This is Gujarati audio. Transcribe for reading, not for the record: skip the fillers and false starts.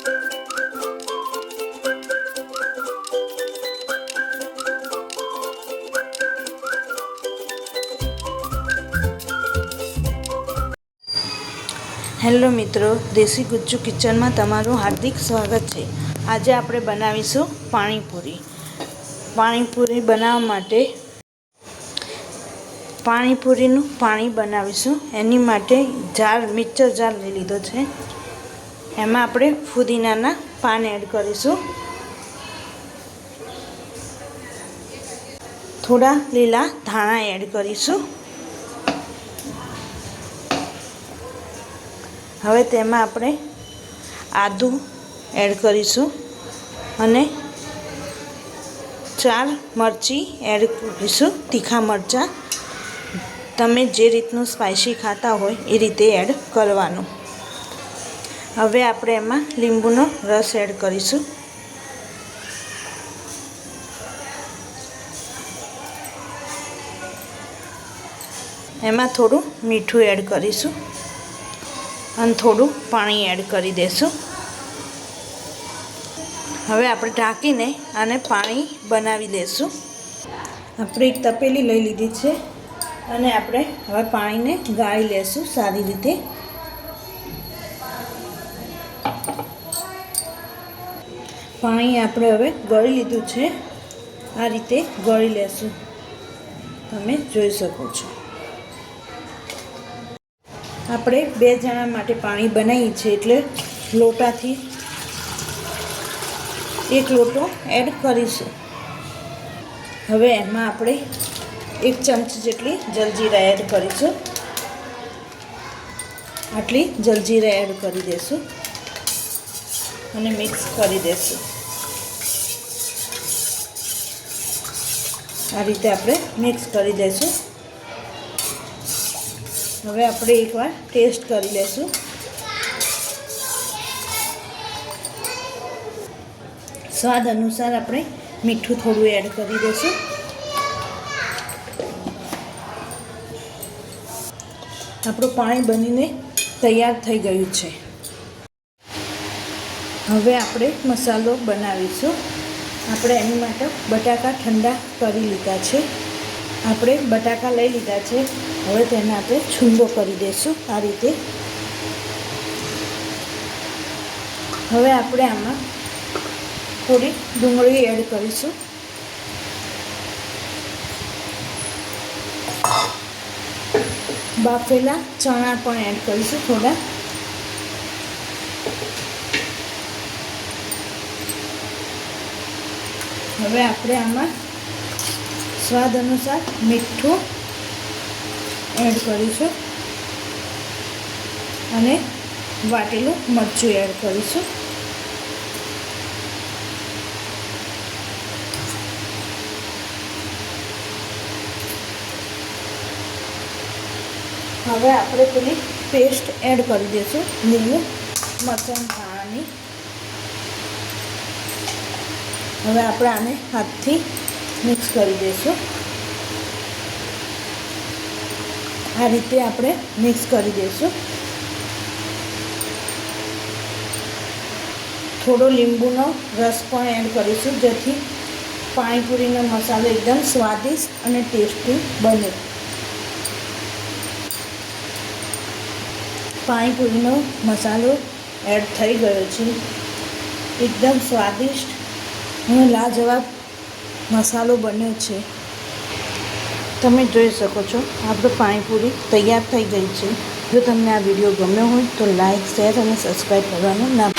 હેલો મિત્રો, દેશી ગુજ્જુ કિચનમાં તમારું હાર્દિક સ્વાગત છે। આજે આપણે બનાવીશું પાણીપુરી। પાણીપુરી બનાવવા માટે પાણીપુરીનું પાણી બનાવીશું। એની માટે મિક્સર જાર લઈ લીધો છે। એમાં આપણે ફુદીનાના પાન એડ કરીશું, થોડા લીલા ધાણા એડ કરીશું। હવે તેમાં આપણે આદું એડ કરીશું અને 4 મરચી એડ કરીશું, તીખા મરચાં। તમે જે રીતનું સ્પાઇસી ખાતા હોય એ રીતે એડ કરવાનું। હવે આપણે એમાં લીંબુનો રસ એડ કરીશું। એમાં થોડું મીઠું એડ કરીશું અને થોડું પાણી એડ કરી દેશું। હવે આપણે ઢાંકીને આને પાણી બનાવી લેશું। આપણે એક તપેલી લઈ લીધી છે અને આપણે હવે પાણીને ગાળી લેશું સારી રીતે। પાણી આપણે હવે ગળી લીધું છે, આ રીતે ગળી લેશું, તમે જોઈ શકો છો। આપણે 2 જણા માટે પાણી બનાવીએ છીએ એટલે લોટાથી 1 લોટો એડ કરીશું। હવે એમાં આપણે 1 ચમચી જેટલી જલજીરા એડ કરીશું। આટલી જલજીરા એડ કરી દઈશું અને મિક્સ કરી દઈશું। આ રીતે આપણે મિક્સ કરી દઈશું। હવે આપણે એકવાર ટેસ્ટ કરી લઈશું। સ્વાદ અનુસાર આપણે મીઠું થોડું એડ કરી દઈશું। આપણું પાણી બનીને તૈયાર થઈ ગયું છે। હવે આપણે મસાલો બનાવીશું। આપણે એની માટે બટાકા ઠંડા કરી લીધા છે। આપણે બટાકા લઈ લીધા છે, હવે તેને આપણે છૂંદો કરી દઈશું આ રીતે। હવે આપણે આમાં થોડી ડુંગળી એડ કરીશું, બાફેલા ચણા પણ એડ કરીશું થોડા। હવે આપણે આમાં સ્વાદ અનુસાર મીઠું એડ કરીશું અને વાટેલું મરચું એડ કરીશું। હવે આપણે પેલી પેસ્ટ એડ કરી દઈશું લીંબુ મરચાં ધાણાની। હવે આપણે આને હાથથી મિક્સ કરી દઈશું। આ રીતે આપણે મિક્સ કરી દઈશું। થોડો લીંબુનો રસ પણ એડ કરીશું, જેથી પાણીપુરીનો મસાલો એકદમ સ્વાદિષ્ટ અને ટેસ્ટી બને। પાણીપુરીનો મસાલો એડ થઈ ગયો છે, એકદમ સ્વાદિષ્ટ અને લાજવાબ મસાલો બન્યો છે। તમે જોઈ શકો છો આપણું પાણીપુરી તૈયાર થઈ ગઈ છે। જો તમને આ વિડીયો ગમ્યો હોય તો લાઈક, શેર અને સબસ્ક્રાઈબ કરવાનું ના